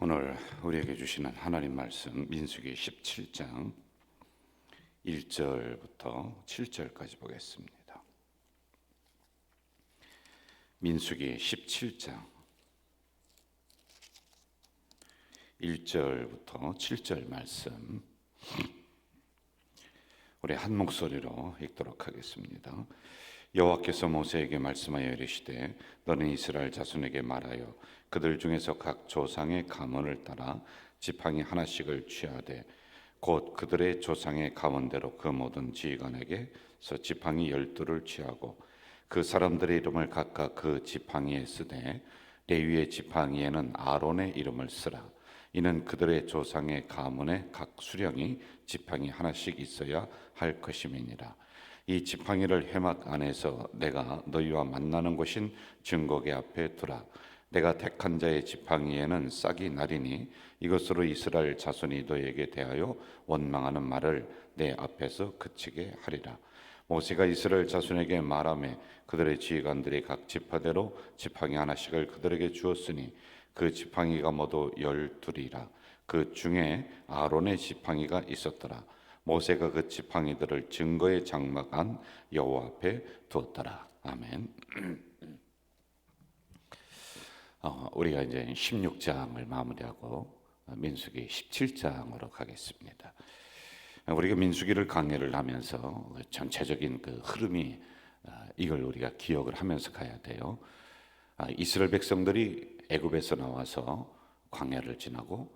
오늘 우리에게 주시는 하나님 말씀 민수기 17장 1절부터 7절까지 보겠습니다. 민수기 17장 1절부터 7절 말씀 우리 한 목소리로 읽도록 하겠습니다. 여호와께서 모세에게 말씀하여 이르시되 너는 이스라엘 자손에게 말하여 그들 중에서 각 조상의 가문을 따라 지팡이 하나씩을 취하되 곧 그들의 조상의 가문대로 그 모든 지휘관에게서 지팡이 12를 취하고 그 사람들의 이름을 각각 그 지팡이에 쓰되 레위의 지팡이에는 아론의 이름을 쓰라. 이는 그들의 조상의 가문에 각 수령이 지팡이 하나씩 있어야 할 것임이니라. 이 지팡이를 회막 안에서 내가 너희와 만나는 곳인 증거계 앞에 두라. 내가 택한 자의 지팡이에는 싹이 나리니 이것으로 이스라엘 자손이 너희에게 대하여 원망하는 말을 내 앞에서 그치게 하리라. 모세가 이스라엘 자손에게 말하며 그들의 지휘관들이 각 지파대로 지팡이 하나씩을 그들에게 주었으니 그 지팡이가 모두 12이라. 그 중에 아론의 지팡이가 있었더라. 모세가 그 지팡이들을 증거의 장막 안 여호와 앞에 두었더라. 아멘. 우리가 이제 16장을 마무리하고 민수기 17장으로 가겠습니다. 우리가 민수기를 강해를 하면서 전체적인 그 흐름이 이걸 우리가 기억을 하면서 가야 돼요. 이스라엘 백성들이 애굽에서 나와서 광야를 지나고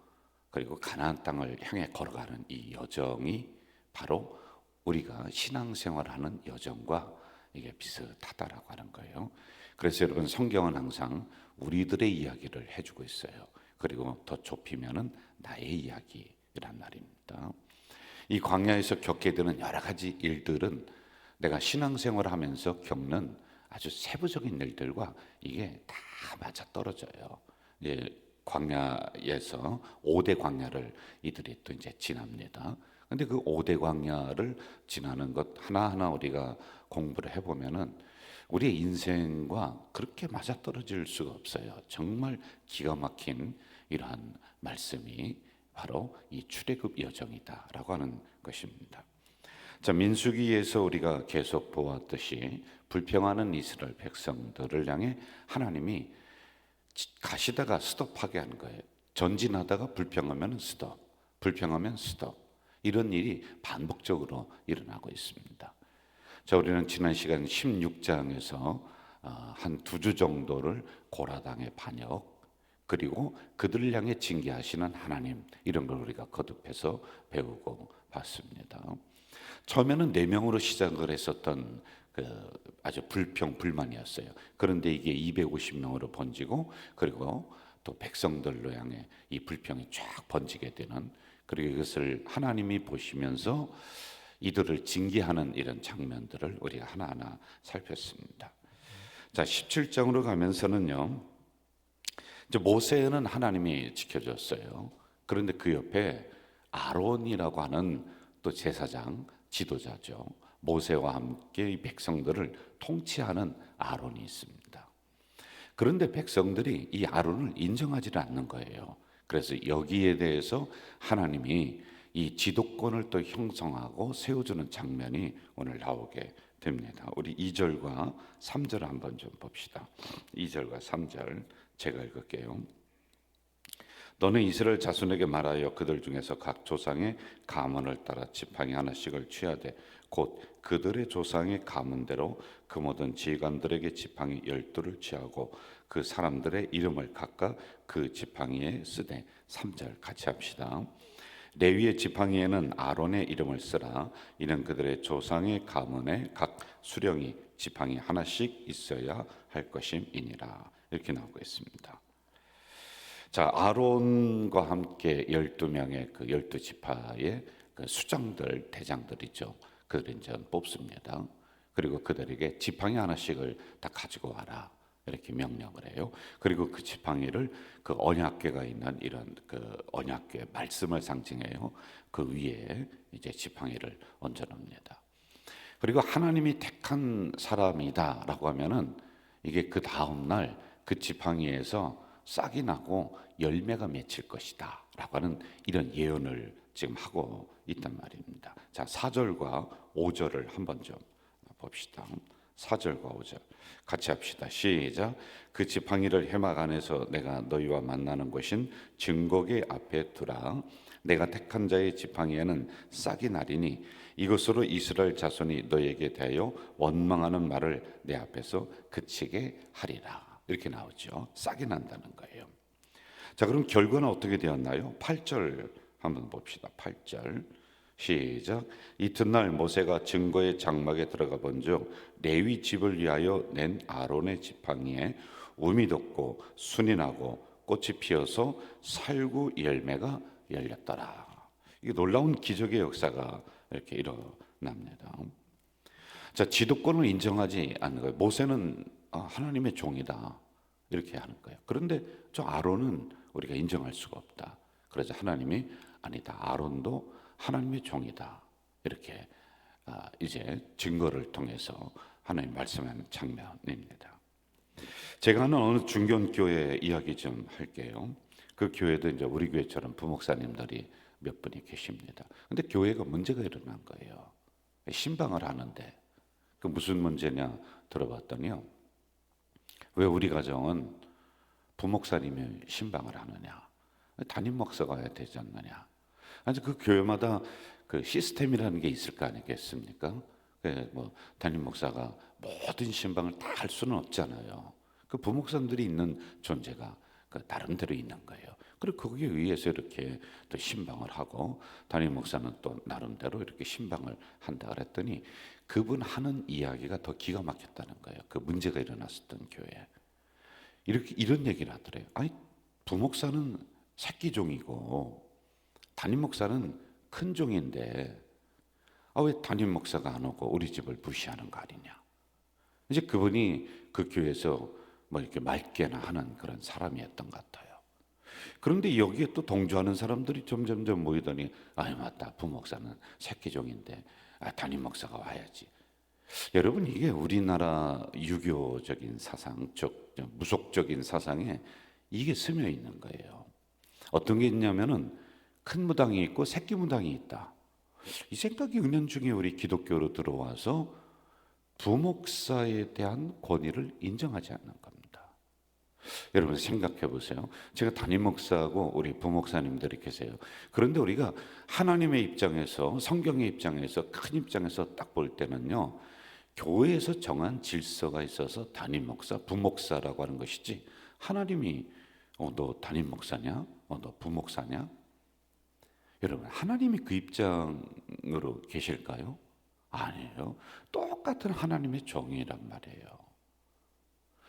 그리고 가나안 땅을 향해 걸어가는 이 여정이 바로 우리가 신앙생활하는 여정과 이게 비슷하다라고 하는 거예요. 그래서 여러분 성경은 항상 우리들의 이야기를 해주고 있어요. 그리고 더 좁히면은 나의 이야기란 말입니다. 이 광야에서 겪게 되는 여러 가지 일들은 내가 신앙생활을 하면서 겪는 아주 세부적인 일들과 이게 다 맞아 떨어져요. 광야에서 5대 광야를 이들이 또 이제 지납니다. 근데 그 5대 광야를 지나는 것 하나하나 우리가 공부를 해보면은 우리의 인생과 그렇게 맞아떨어질 수가 없어요. 정말 기가 막힌 이러한 말씀이 바로 이 출애굽 여정이다라고 하는 것입니다. 자, 민수기에서 우리가 계속 보았듯이 불평하는 이스라엘 백성들을 향해 하나님이 가시다가 스톱하게 하는 거예요. 전진하다가 불평하면 스톱, 불평하면 스톱. 이런 일이 반복적으로 일어나고 있습니다. 자, 우리는 지난 시간 16장에서 한 2주 정도를 고라당의 반역 그리고 그들을 향해 징계하시는 하나님 이런 걸 우리가 거듭해서 배우고 봤습니다. 처음에는 4명으로 시작을 했었던 아주 불평 불만이었어요. 그런데 이게 250명으로 번지고 그리고 또 백성들로 향해 이 불평이 쫙 번지게 되는, 그리고 이것을 하나님이 보시면서 이들을 징계하는 이런 장면들을 우리가 하나하나 살폈습니다. 자, 17장으로 가면서는요, 이제 모세는 하나님이 지켜줬어요. 그런데 그 옆에 아론이라고 하는 또 제사장 지도자죠. 모세와 함께 이 백성들을 통치하는 아론이 있습니다. 그런데 백성들이 이 아론을 인정하지를 않는 거예요. 그래서 여기에 대해서 하나님이 이 지도권을 또 형성하고 세워주는 장면이 오늘 나오게 됩니다. 우리 2절과 3절 한번 좀 봅시다. 2절과 3절 제가 읽을게요. 너는 이스라엘 자손에게 말하여 그들 중에서 각 조상의 가문을 따라 지팡이 하나씩을 취하되 곧 그들의 조상의 가문대로 그 모든 지휘관들에게 지팡이 12를 취하고 그 사람들의 이름을 각각 그 지팡이에 쓰되. 3절 같이 합시다. 레위의 지팡이에는 아론의 이름을 쓰라. 이는 그들의 조상의 가문에 각 수령이 지팡이 하나씩 있어야 할 것임이니라. 이렇게 나오고 있습니다. 자, 아론과 함께 12명의 그 12지파의 그 수장들, 대장들이죠. 그들을 이제 뽑습니다. 그리고 그들에게 지팡이 하나씩을 다 가지고 와라. 이렇게 명령을 해요. 그리고 그 지팡이를 그 언약궤가 있는 이런 그 언약궤 말씀을 상징해요. 그 위에 이제 지팡이를 얹어놓습니다. 그리고 하나님이 택한 사람이다라고 하면은 이게 그 다음 날 그 지팡이에서 싹이 나고 열매가 맺힐 것이다 라고 하는 이런 예언을 지금 하고 있단 말입니다. 자, 4절과 5절을 한번 좀 봅시다. 4절과 5절 같이 합시다. 시작. 그 지팡이를 해막 안에서 내가 너희와 만나는 곳인 증거계 앞에 두라. 내가 택한 자의 지팡이에는 싹이 나리니 이것으로 이스라엘 자손이 너희에게 대하여 원망하는 말을 내 앞에서 그치게 하리라. 이렇게 나오죠. 싹이 난다는 거예요. 자, 그럼 결과는 어떻게 되었나요? 8절 한번 봅시다. 8절 시작. 이튿날 모세가 증거의 장막에 들어가 본즉 레위 집을 위하여 낸 아론의 지팡이에 움이 돋고 순이 나고 꽃이 피어서 살구 열매가 열렸더라. 이게 놀라운 기적의 역사가 이렇게 일어납니다. 자, 지도권을 인정하지 않는 거예요. 모세는 하나님의 종이다 이렇게 하는 거예요. 그런데 저 아론은 우리가 인정할 수가 없다. 그래서 하나님이 아니다. 아론도 하나님의 종이다. 이렇게 이제 증거를 통해서 하나님 말씀하는 장면입니다. 제가 아는 어느 중견교회 이야기 좀 할게요. 그 교회도 이제 우리 교회처럼 부목사님들이 몇 분이 계십니다. 근데 교회가 문제가 일어난 거예요. 신방을 하는데 그 무슨 문제냐 들어봤더니요. 왜 우리 가정은 부목사님이 신방을 하느냐? 담임 목사가 와야 되지 않느냐? 아니 그 교회마다 그 시스템이라는 게 있을 거 아니겠습니까? 뭐 담임 목사가 모든 신방을 다 할 수는 없잖아요. 그 부목사님들이 있는 존재가 그 나름대로 있는 거예요. 그리고 거기에 의해서 이렇게 또 신방을 하고 담임 목사는 또 나름대로 이렇게 신방을 한다 그랬더니 그분 하는 이야기가 더 기가 막혔다는 거예요. 그 문제가 일어났었던 교회. 이렇게 이런 얘기를 하더래요. 아니 부목사는 새끼 종이고 담임 목사는 큰 종인데 왜 담임 목사가 안 오고 우리 집을 무시하는 거 아니냐? 이제 그분이 그 교회에서 뭐 이렇게 맑게나 하는 그런 사람이었던 것 같아요. 그런데 여기에 또 동조하는 사람들이 점점점 모이더니 맞다. 부목사는 새끼 종인데 담임 목사가 와야지. 여러분 이게 우리나라 유교적인 사상, 무속적인 사상에 이게 스며 있는 거예요. 어떤 게 있냐면은 큰 무당이 있고 새끼 무당이 있다. 이 생각이 은연중에 우리 기독교로 들어와서 부목사에 대한 권위를 인정하지 않는 겁니다. 여러분 생각해 보세요. 제가 담임 목사하고 우리 부목사님들이 계세요. 그런데 우리가 하나님의 입장에서 성경의 입장에서 큰 입장에서 딱 볼 때는요. 교회에서 정한 질서가 있어서 담임 목사, 부목사라고 하는 것이지 하나님이 너 담임 목사냐? 너 부목사냐? 여러분 하나님이 그 입장으로 계실까요? 아니에요. 똑같은 하나님의 종이란 말이에요.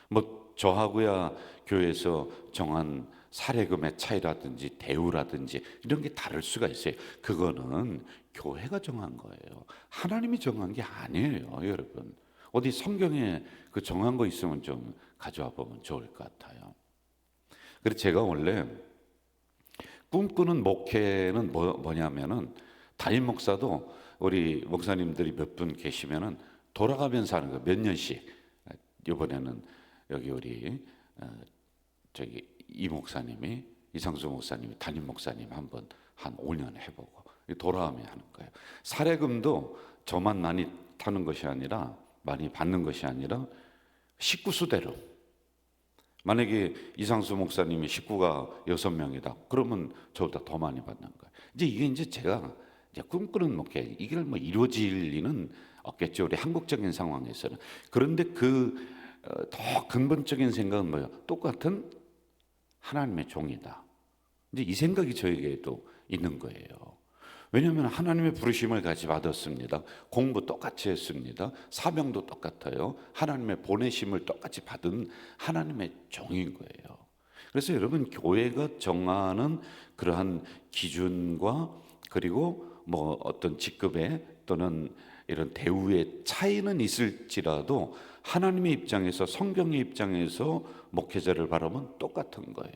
뭐 저하고야 교회에서 정한 사례금의 차이라든지 대우라든지 이런 게 다를 수가 있어요. 그거는 교회가 정한 거예요. 하나님이 정한 게 아니에요, 여러분. 어디 성경에 그 정한 거 있으면 좀 가져와 보면 좋을 것 같아요. 그래서 제가 원래 꿈꾸는 목회는 뭐냐면은 담임 목사도 우리 목사님들이 몇 분 계시면은 돌아가면서 하는 거 몇 년씩. 이번에는 여기 우리 저기 이 목사님이 이상수 목사님이 담임 목사님 한번 한 5년 해보고 돌아오면 하는 거예요. 사례금도 저만 많이 타는 것이 아니라 많이 받는 것이 아니라 식구 수대로. 만약에 이상수 목사님이 식구가 6명이다. 그러면 저보다 더 많이 받는 거예요. 이제 제가 꿈꾸는 목회 이게 뭐 이루어질 리는 없겠죠. 우리 한국적인 상황에서는. 그런데 그 더 근본적인 생각은 뭐예요? 똑같은 하나님의 종이다. 이제 이 생각이 저에게도 있는 거예요. 왜냐하면 하나님의 부르심을 같이 받았습니다. 공부 똑같이 했습니다. 사명도 똑같아요. 하나님의 보내심을 똑같이 받은 하나님의 종인 거예요. 그래서 여러분 교회가 정하는 그러한 기준과 그리고 뭐 어떤 직급에 또는 이런 대우의 차이는 있을지라도 하나님의 입장에서 성경의 입장에서 목회자를 바라보면 똑같은 거예요.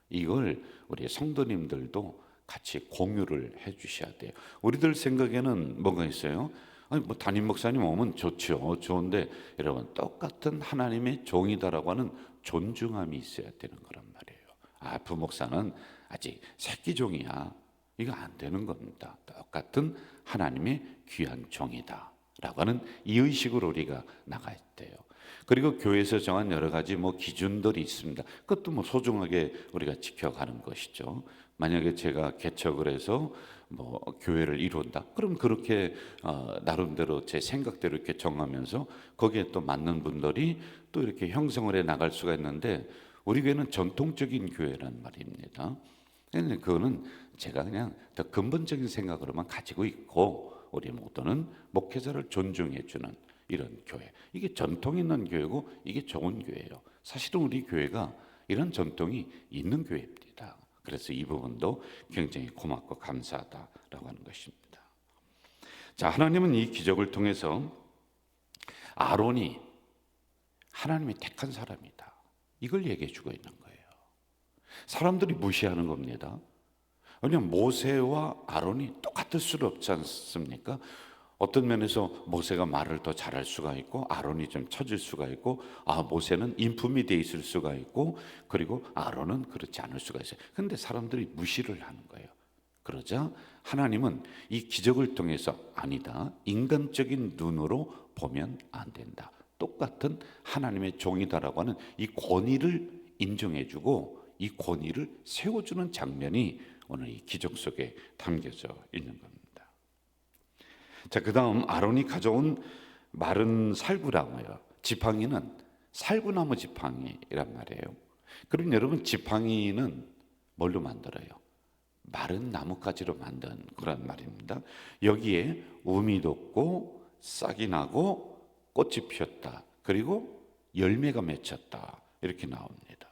이걸 우리 성도님들도 같이 공유를 해 주셔야 돼요. 우리들 생각에는 뭐가 있어요? 뭐 담임 목사님 오면 좋죠. 좋은데 여러분 똑같은 하나님의 종이다라고 하는 존중함이 있어야 되는 거란 말이에요. 아, 부목사는 아직 새끼종이야. 이거 안 되는 겁니다. 똑같은 하나님의 귀한 종이다 라고 하는 이 의식으로 우리가 나가야 돼요. 그리고 교회에서 정한 여러 가지 기준들이 있습니다. 그것도 소중하게 우리가 지켜가는 것이죠. 만약에 제가 개척을 해서 교회를 이룬다, 그럼 그렇게 나름대로 제 생각대로 이렇게 정하면서 거기에 또 맞는 분들이 또 이렇게 형성을 해 나갈 수가 있는데, 우리 교회는 전통적인 교회란 말입니다. 그거는 제가 그냥 더 근본적인 생각으로만 가지고 있고, 우리 모두는 목회자를 존중해 주는 이런 교회, 이게 전통 있는 교회고 이게 좋은 교회예요. 사실은 우리 교회가 이런 전통이 있는 교회입니다. 그래서 이 부분도 굉장히 고맙고 감사하다라고 하는 것입니다. 자, 하나님은 이 기적을 통해서 아론이 하나님이 택한 사람이다, 이걸 얘기해 주고 있는 거예요. 사람들이 무시하는 겁니다. 왜냐하면 모세와 아론이 똑같을 수 없지 않습니까? 어떤 면에서 모세가 말을 더 잘할 수가 있고 아론이 좀 처질 수가 있고, 모세는 인품이 돼 있을 수가 있고, 그리고 아론은 그렇지 않을 수가 있어요. 그런데 사람들이 무시를 하는 거예요. 그러자 하나님은 이 기적을 통해서 아니다, 인간적인 눈으로 보면 안 된다, 똑같은 하나님의 종이다라고 하는 이 권위를 인정해주고 이 권위를 세워주는 장면이 오늘 이 기적 속에 담겨져 있는 겁니다. 자, 그 다음 아론이 가져온 마른 살구나무예요. 지팡이는 살구나무 지팡이란 말이에요. 그럼 여러분, 지팡이는 뭘로 만들어요? 마른 나뭇가지로 만든 그런 말입니다. 여기에 우미 돋고 싹이 나고 꽃이 피었다, 그리고 열매가 맺혔다, 이렇게 나옵니다.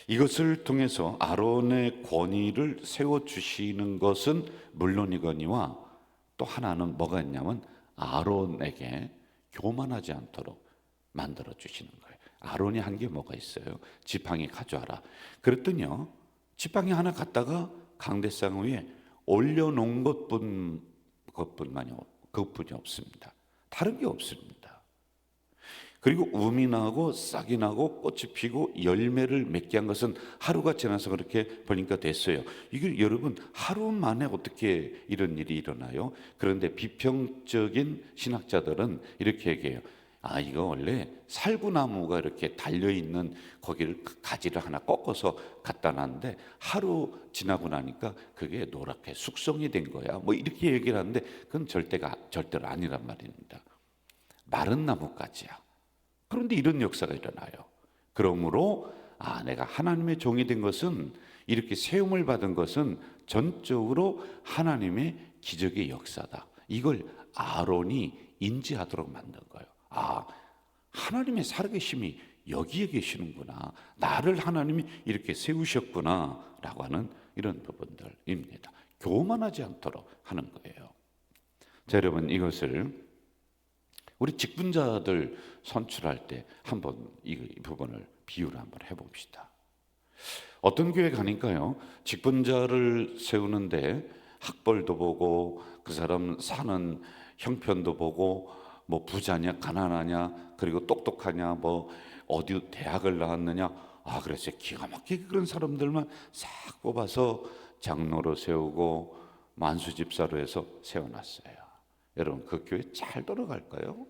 이것을 통해서 아론의 권위를 세워주시는 것은 물론이거니와 또 하나는 뭐가 있냐면 아론에게 교만하지 않도록 만들어 주시는 거예요. 아론이 한 게 뭐가 있어요? 지팡이 가져와라. 그랬더니요, 지팡이 하나 갖다가 강대상 위에 올려놓은 그것뿐이 없습니다. 다른 게 없습니다. 그리고 우미 나고 싹이 나고 꽃이 피고 열매를 맺게 한 것은 하루가 지나서 그렇게 보니까 됐어요. 이게 여러분, 하루 만에 어떻게 이런 일이 일어나요? 그런데 비평적인 신학자들은 이렇게 얘기해요. 이거 원래 살구나무가 이렇게 달려있는 거기를 가지를 하나 꺾어서 갖다 놨는데 하루 지나고 나니까 그게 노랗게 숙성이 된 거야, 이렇게 얘기를 하는데 그건 절대로 아니란 말입니다. 마른 나무까지야. 그런데 이런 역사가 일어나요. 그러므로 내가 하나님의 종이 된 것은, 이렇게 세움을 받은 것은 전적으로 하나님의 기적의 역사다, 이걸 아론이 인지하도록 만든 거예요. 하나님의 살아계심이 여기에 계시는구나, 나를 하나님이 이렇게 세우셨구나 라고 하는 이런 부분들입니다. 교만하지 않도록 하는 거예요. 자, 여러분, 이것을 우리 직분자들 선출할 때 한번 이 부분을 비유를 한번 해봅시다. 어떤 교회 가니까요, 직분자를 세우는데 학벌도 보고 그 사람 사는 형편도 보고 부자냐 가난하냐, 그리고 똑똑하냐, 어디 대학을 나왔느냐, 그래서 기가 막히게 그런 사람들만 싹 뽑아서 장로로 세우고 만수집사로 해서 세워놨어요. 여러분, 그 교회 잘 돌아갈까요?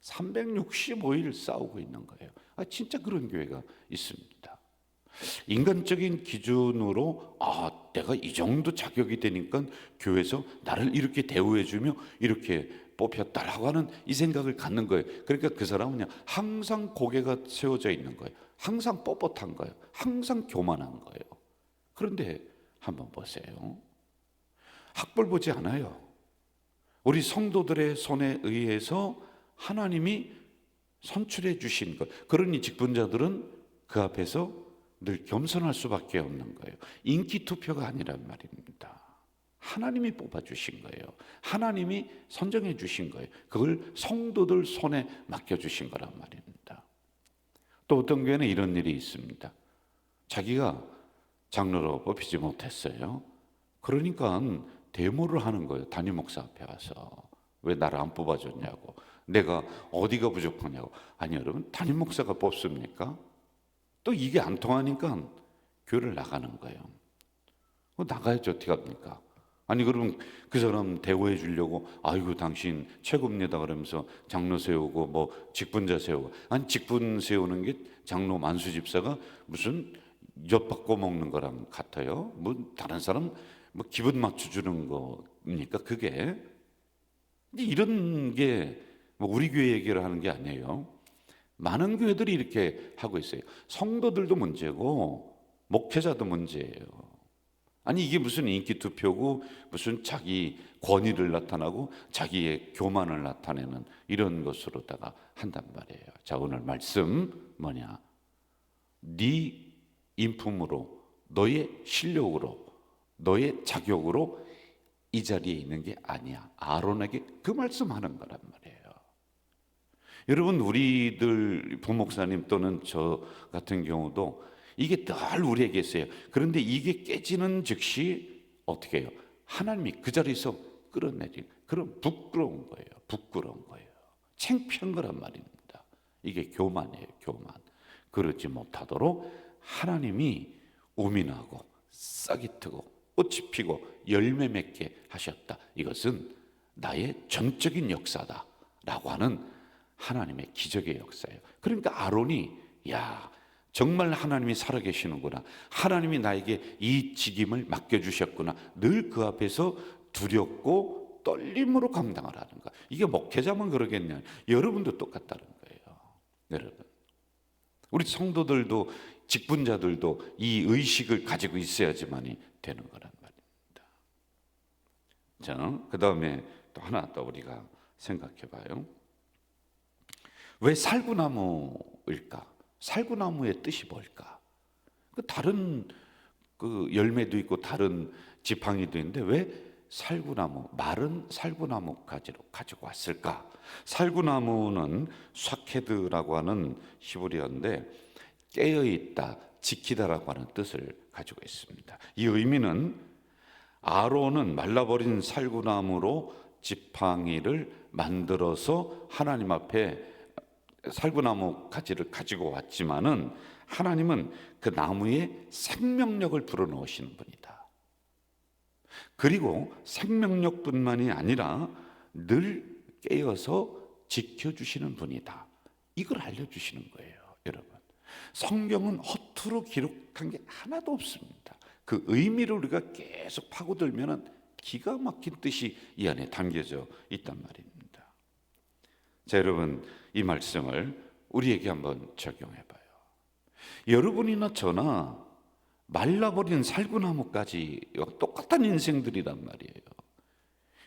365일 싸우고 있는 거예요. 진짜 그런 교회가 있습니다. 인간적인 기준으로 내가 이 정도 자격이 되니까 교회에서 나를 이렇게 대우해주며 이렇게 뽑혔다라고 하는 이 생각을 갖는 거예요. 그러니까 그 사람은 그냥 항상 고개가 세워져 있는 거예요. 항상 뻣뻣한 거예요. 항상 교만한 거예요. 그런데 한번 보세요. 학벌 보지 않아요. 우리 성도들의 손에 의해서 하나님이 선출해 주신 것, 그러니 직분자들은 그 앞에서 늘 겸손할 수밖에 없는 거예요. 인기 투표가 아니란 말입니다. 하나님이 뽑아주신 거예요. 하나님이 선정해 주신 거예요. 그걸 성도들 손에 맡겨주신 거란 말입니다. 또 어떤 교회는 이런 일이 있습니다. 자기가 장로로 뽑히지 못했어요. 그러니까 데모를 하는 거예요. 담임 목사 앞에 와서 왜 나를 안 뽑아줬냐고. 내가 어디가 부족하냐고. 아니 여러분, 담임 목사가 뽑습니까? 또 이게 안 통하니까 교회를 나가는 거예요. 나가야지 어떻게 합니까? 아니 그러면 그 사람 대우해 주려고 아이고 당신 최고입니다 그러면서 장로 세우고 뭐 직분자 세우고. 아니 직분 세우는 게 장로 만수 집사가 무슨 엿바꿔 먹는 거랑 같아요? 뭐 다른 사람 뭐 기분 맞춰주는 거니까 그게. 근데 이런 게 뭐 우리 교회 얘기를 하는 게 아니에요. 많은 교회들이 이렇게 하고 있어요. 성도들도 문제고 목회자도 문제예요. 아니 이게 무슨 인기 투표고 무슨 자기 권위를 나타나고 자기의 교만을 나타내는 이런 것으로다가 한단 말이에요. 자, 오늘 말씀 뭐냐? 네 인품으로, 너의 실력으로, 너의 자격으로 이 자리에 있는 게 아니야. 아론에게 그 말씀하는 거란 말이에요. 여러분, 우리들 부목사님 또는 저 같은 경우도 이게 늘 우리에게 있어요. 그런데 이게 깨지는 즉시 어떻게 해요? 하나님이 그 자리에서 끌어내린 그런 부끄러운 거예요. 부끄러운 거예요. 창피한 거란 말입니다. 이게 교만이에요. 교만. 그러지 못하도록 하나님이 우민하고 싹이 트고 꽃이 피고 열매 맺게 하셨다. 이것은 나의 전적인 역사다라고 하는 하나님의 기적의 역사예요. 그러니까 아론이 야 정말 하나님이 살아계시는구나, 하나님이 나에게 이 직임을 맡겨주셨구나, 늘 그 앞에서 두렵고 떨림으로 감당을 하는 거야. 이게 목회자만 그러겠냐? 여러분도 똑같다는 거예요. 여러분, 우리 성도들도 직분자들도 이 의식을 가지고 있어야지만이 되는 거란 말입니다. 자, 그 다음에 또 하나 더 우리가 생각해 봐요. 왜 살구나무일까? 살구나무의 뜻이 뭘까? 다른 그 열매도 있고 다른 지팡이도 있는데 왜 살구나무, 마른 살구나무 가지로 가지고 왔을까? 살구나무는 샤케드라고 하는 히브리어인데 깨어있다, 지키다라고 하는 뜻을 가지고 있습니다. 이 의미는 아론은 말라버린 살구나무로 지팡이를 만들어서 하나님 앞에 살구나무 가지를 가지고 왔지만은 하나님은 그 나무에 생명력을 불어넣으시는 분이다. 그리고 생명력뿐만이 아니라 늘 깨어서 지켜주시는 분이다. 이걸 알려주시는 거예요. 여러분, 성경은 허투루 기록한 게 하나도 없습니다. 그 의미를 우리가 계속 파고들면 기가 막힌 뜻이 이 안에 담겨져 있단 말입니다. 자, 여러분, 이 말씀을 우리에게 한번 적용해 봐요. 여러분이나 저나 말라버린 살구나무까지 똑같은 인생들이란 말이에요.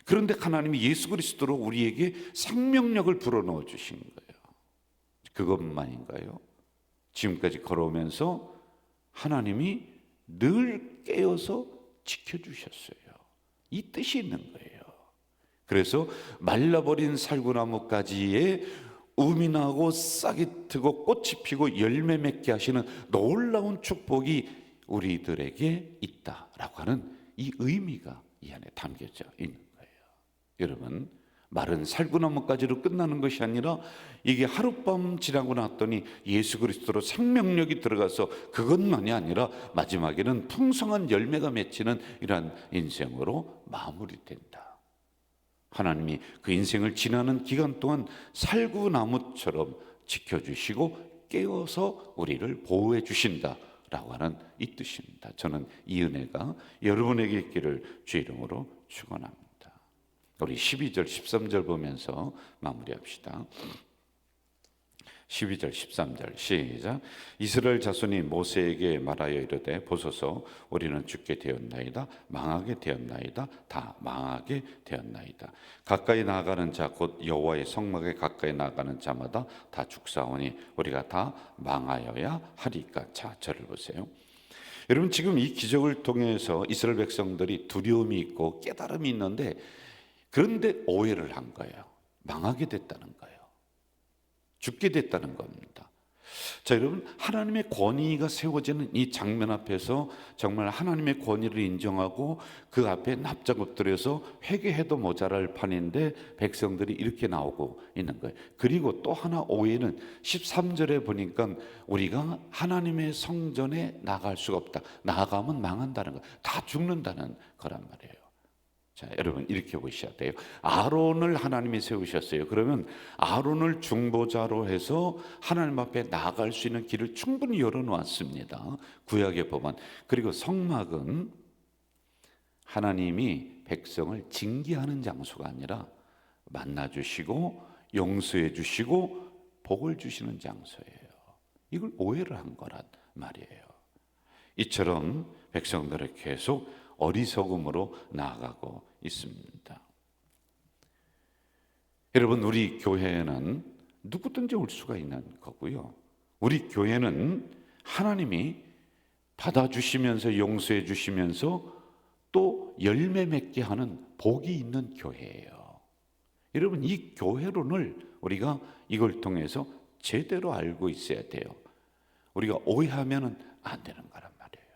그런데 하나님이 예수 그리스도로 우리에게 생명력을 불어넣어 주신 거예요. 그것만인가요? 지금까지 걸어오면서 하나님이 늘 깨어서 지켜주셨어요. 이 뜻이 있는 거예요. 그래서 말라버린 살구나무가지에 우민하고 싹이 트고 꽃이 피고 열매 맺게 하시는 놀라운 축복이 우리들에게 있다라고 하는 이 의미가 이 안에 담겨져 있는 거예요. 여러분, 마른 살구나무가지로 끝나는 것이 아니라 이게 하룻밤 지나고 났더니 예수 그리스도로 생명력이 들어가서 그것만이 아니라 마지막에는 풍성한 열매가 맺히는 이러한 인생으로 마무리된다. 하나님이 그 인생을 지나는 기간 동안 살구나무처럼 지켜주시고 깨어서 우리를 보호해 주신다라고 하는 이 뜻입니다. 저는 이 은혜가 여러분에게 있기를 주의 이름으로 축원합니다. 우리 12절 13절 보면서 마무리합시다. 12절 13절 시작. 이스라엘 자손이 모세에게 말하여 이르되 보소서 우리는 죽게 되었나이다, 망하게 되었나이다, 다 망하게 되었나이다. 가까이 나아가는 자 곧 여호와의 성막에 가까이 나아가는 자마다 다 죽사오니 우리가 다 망하여야 하리까. 자, 저를 보세요. 여러분, 지금 이 기적을 통해서 이스라엘 백성들이 두려움이 있고 깨달음이 있는데, 그런데 오해를 한 거예요. 망하게 됐다는 거예요. 죽게 됐다는 겁니다. 자, 여러분, 하나님의 권위가 세워지는 이 장면 앞에서 정말 하나님의 권위를 인정하고 그 앞에 납작 엎드려서 회개해도 모자랄 판인데 백성들이 이렇게 나오고 있는 거예요. 그리고 또 하나 오해는 13절에 보니까 우리가 하나님의 성전에 나갈 수가 없다. 나가면 망한다는 거, 다 죽는다는 거란 말이에요. 자, 여러분 이렇게 보셔야 돼요. 아론을 하나님이 세우셨어요. 그러면 아론을 중보자로 해서 하나님 앞에 나아갈 수 있는 길을 충분히 열어놓았습니다. 구약의 법안. 그리고 성막은 하나님이 백성을 징계하는 장소가 아니라 만나주시고 용서해 주시고 복을 주시는 장소예요. 이걸 오해를 한 거란 말이에요. 이처럼 백성들을 계속 어리석음으로 나아가고 있습니다. 여러분, 우리 교회에는 누구든지 올 수가 있는 거고요. 우리 교회는 하나님이 받아주시면서 용서해 주시면서 또 열매 맺게 하는 복이 있는 교회예요. 여러분, 이 교회론을 우리가 이걸 통해서 제대로 알고 있어야 돼요. 우리가 오해하면 안 되는 거란 말이에요.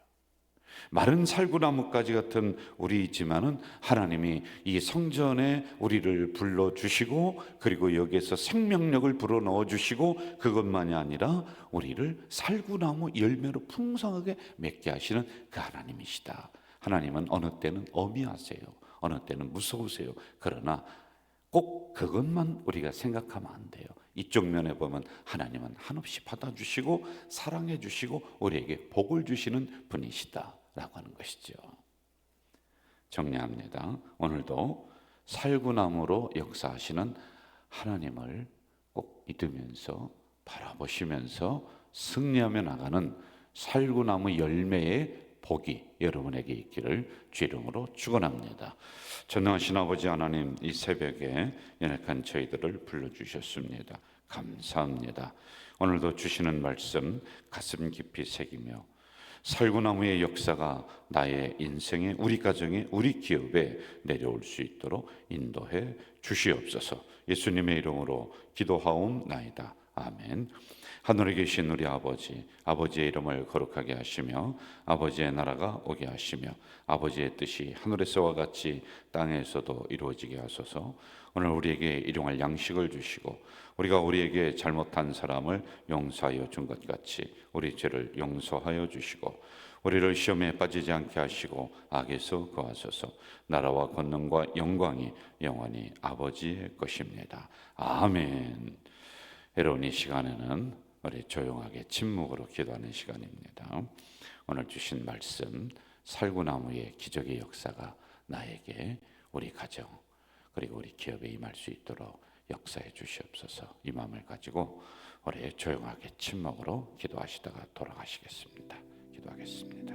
마른 살구나무까지 같은 우리이지만은 하나님이 이 성전에 우리를 불러주시고 그리고 여기에서 생명력을 불어넣어 주시고 그것만이 아니라 우리를 살구나무 열매로 풍성하게 맺게 하시는 그 하나님이시다. 하나님은 어느 때는 엄히하세요. 어느 때는 무서우세요. 그러나 꼭 그것만 우리가 생각하면 안 돼요. 이쪽 면에 보면 하나님은 한없이 받아주시고 사랑해 주시고 우리에게 복을 주시는 분이시다 라고 하는 것이죠. 정리합니다. 오늘도 살구나무로 역사하시는 하나님을 꼭 믿으면서 바라보시면서 승리하며 나가는 살구나무 열매의 복이 여러분에게 있기를 주 이름으로 축원합니다. 전능하신 아버지 하나님, 이 새벽에 연약한 저희들을 불러주셨습니다. 감사합니다. 오늘도 주시는 말씀 가슴 깊이 새기며 살구나무의 역사가 나의 인생에, 우리 가정에, 우리 기업에 내려올 수 있도록 인도해 주시옵소서. 예수님의 이름으로 기도하옵나이다. 아멘. 하늘에 계신 우리 아버지, 아버지의 이름을 거룩하게 하시며 아버지의 나라가 오게 하시며 아버지의 뜻이 하늘에서와 같이 땅에서도 이루어지게 하소서. 오늘 우리에게 일용할 양식을 주시고 우리가 우리에게 잘못한 사람을 용서하여 준 것 같이 우리 죄를 용서하여 주시고 우리를 시험에 빠지지 않게 하시고 악에서 구하소서. 나라와 권능과 영광이 영원히 아버지의 것입니다. 아멘. 여러분, 이 시간에는 우리 조용하게 침묵으로 기도하는 시간입니다. 오늘 주신 말씀, 살구나무의 기적의 역사가 나에게, 우리 가정 그리고 우리 기업에 임할 수 있도록 역사해 주시옵소서. 이 마음을 가지고 우리 조용하게 침묵으로 기도하시다가 돌아가시겠습니다. 기도하겠습니다.